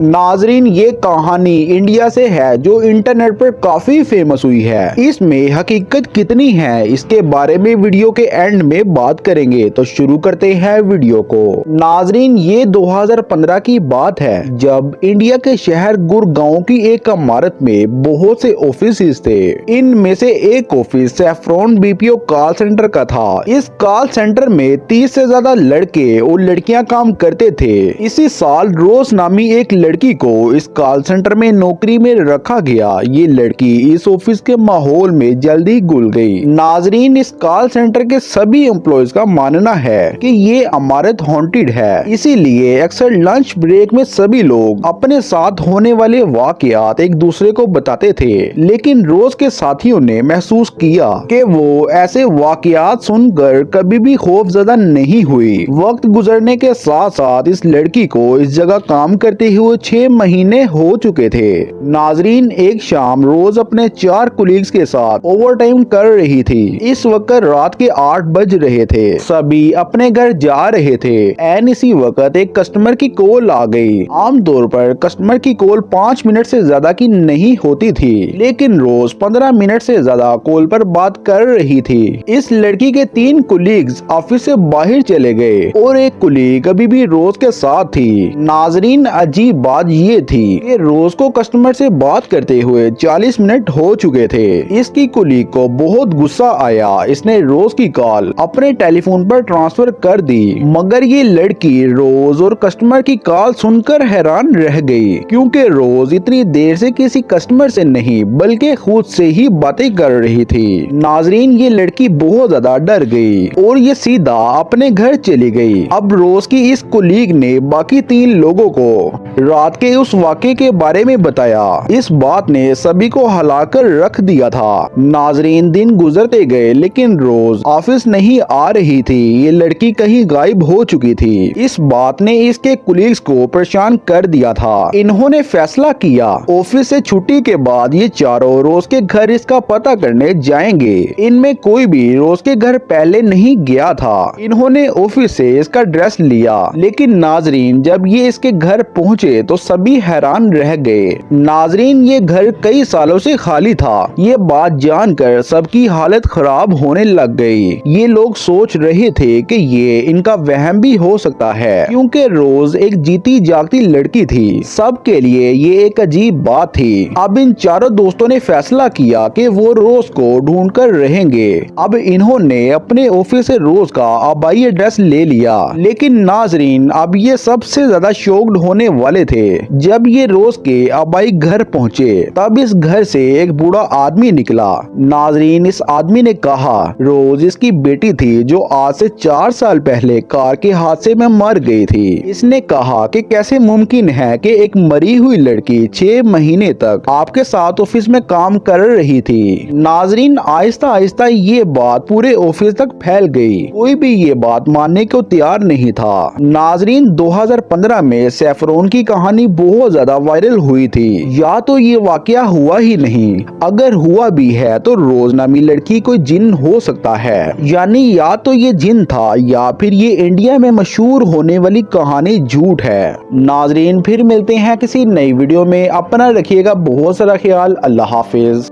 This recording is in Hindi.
नाजरीन, ये कहानी इंडिया से है जो इंटरनेट पर काफी फेमस हुई है। इसमें हकीकत कितनी है इसके बारे में वीडियो के एंड में बात करेंगे। तो शुरू करते हैं वीडियो को। नाजरीन, ये 2015 की बात है जब इंडिया के शहर गुड़गांव की एक इमारत में बहुत से ऑफिस थे। इनमें से एक office saffron BPO call centre का था। इस कॉल सेंटर में 30 से ज्यादा लड़के और लड़कियां काम करते थे। इसी साल रोज नामी एक लड़की को इस कॉल सेंटर में नौकरी में रखा गया। ये लड़की इस ऑफिस के माहौल में जल्दी घुल गई। नाजरीन, इस कॉल सेंटर के सभी एम्प्लॉयज का मानना है कि ये इमारत हॉन्टेड है। इसीलिए अक्सर लंच ब्रेक में सभी लोग अपने साथ होने वाले वाकयात एक दूसरे को बताते थे। लेकिन रोज के साथियों ने महसूस किया कि वो ऐसे वाकयात सुनकर कभी भी खौफजदा नहीं हुई। वक्त गुजरने के साथ साथ इस लड़की को इस जगह काम करते हुए 6 महीने हो चुके थे। नाजरीन, एक शाम रोज अपने 4 कुलीग्स के साथ ओवर टाइम कर रही थी। इस वक्त रात के 8 बज रहे थे। सभी अपने घर जा रहे थे। एन इसी वक्त एक कस्टमर की कॉल आ गई। आमतौर पर कस्टमर की कॉल 5 मिनट से ज्यादा की नहीं होती थी, लेकिन रोज 15 मिनट से ज्यादा कॉल पर बात कर रही थी। इस लड़की के 3 कुलीग्स ऑफिस से बाहर चले गए और एक कुलीग अभी भी रोज के साथ थी। नाजरीन, अजीब बात ये थी कि रोज को कस्टमर से बात करते हुए 40 मिनट हो चुके थे। इसकी कुलीग को बहुत गुस्सा आया। इसने रोज की कॉल अपने टेलीफोन पर ट्रांसफर कर दी, मगर ये लड़की रोज और कस्टमर की कॉल सुनकर हैरान रह गई, क्योंकि रोज इतनी देर से किसी कस्टमर से नहीं बल्कि खुद से ही बातें कर रही थी। नाजरीन, ये लड़की बहुत ज्यादा डर गई और ये सीधा अपने घर चली गई। अब रोज की इस कुलीग ने बाकी 3 लोगों को रात के उस वाक़े के बारे में बताया। इस बात ने सभी को हिलाकर रख दिया था। नाजरीन, दिन गुजरते गए लेकिन रोज ऑफिस नहीं आ रही थी। ये लड़की कहीं गायब हो चुकी थी। इस बात ने इसके कुलीग्स को परेशान कर दिया था। इन्होंने फैसला किया ऑफिस से छुट्टी के बाद ये चारों रोज के घर इसका पता करने जाएंगे। इनमें कोई भी रोज के घर पहले नहीं गया था। इन्होंने ऑफिस से इसका ड्रेस लिया, लेकिन नाजरीन, जब ये इसके घर पहुँचे तो सभी हैरान रह गए। नाजरीन, ये घर कई सालों से खाली था। ये बात जानकर सबकी हालत खराब होने लग गई। ये लोग सोच रहे थे कि ये इनका वहम भी हो सकता है, क्योंकि रोज एक जीती जागती लड़की थी। सबके लिए ये एक अजीब बात थी। अब इन चारों दोस्तों ने फैसला किया कि वो रोज को ढूंढ कर रहेंगे। अब इन्होंने अपने ऑफिस से रोज का आबाई एड्रेस ले लिया। लेकिन नाजरीन, अब ये सबसे ज्यादा शॉक्ड होने वाले थे जब ये रोज के आबाई घर पहुँचे। तब इस घर से एक बूढ़ा आदमी निकला। नाजरीन, इस आदमी ने कहा रोज इसकी बेटी थी जो आज से 4 साल पहले कार के हादसे में मर गई थी। इसने कहा कि कैसे मुमकिन है कि एक मरी हुई लड़की 6 महीने तक आपके साथ ऑफिस में काम कर रही थी। नाजरीन, आहिस्ता आहिस्ता ये बात पूरे ऑफिस तक फैल गई। कोई भी ये बात मानने को तैयार नहीं था। नाजरीन, 2015 में सैफरॉन की कहानी बहुत ज्यादा वायरल हुई थी। या तो ये वाकया हुआ ही नहीं, अगर हुआ भी है तो रोज नामी लड़की कोई जिन हो सकता है। यानी या तो ये जिन था या फिर ये इंडिया में मशहूर होने वाली कहानी झूठ है। नाजरीन, फिर मिलते हैं किसी नई वीडियो में। अपना रखिएगा बहुत सारा ख्याल। अल्लाह हाफिज।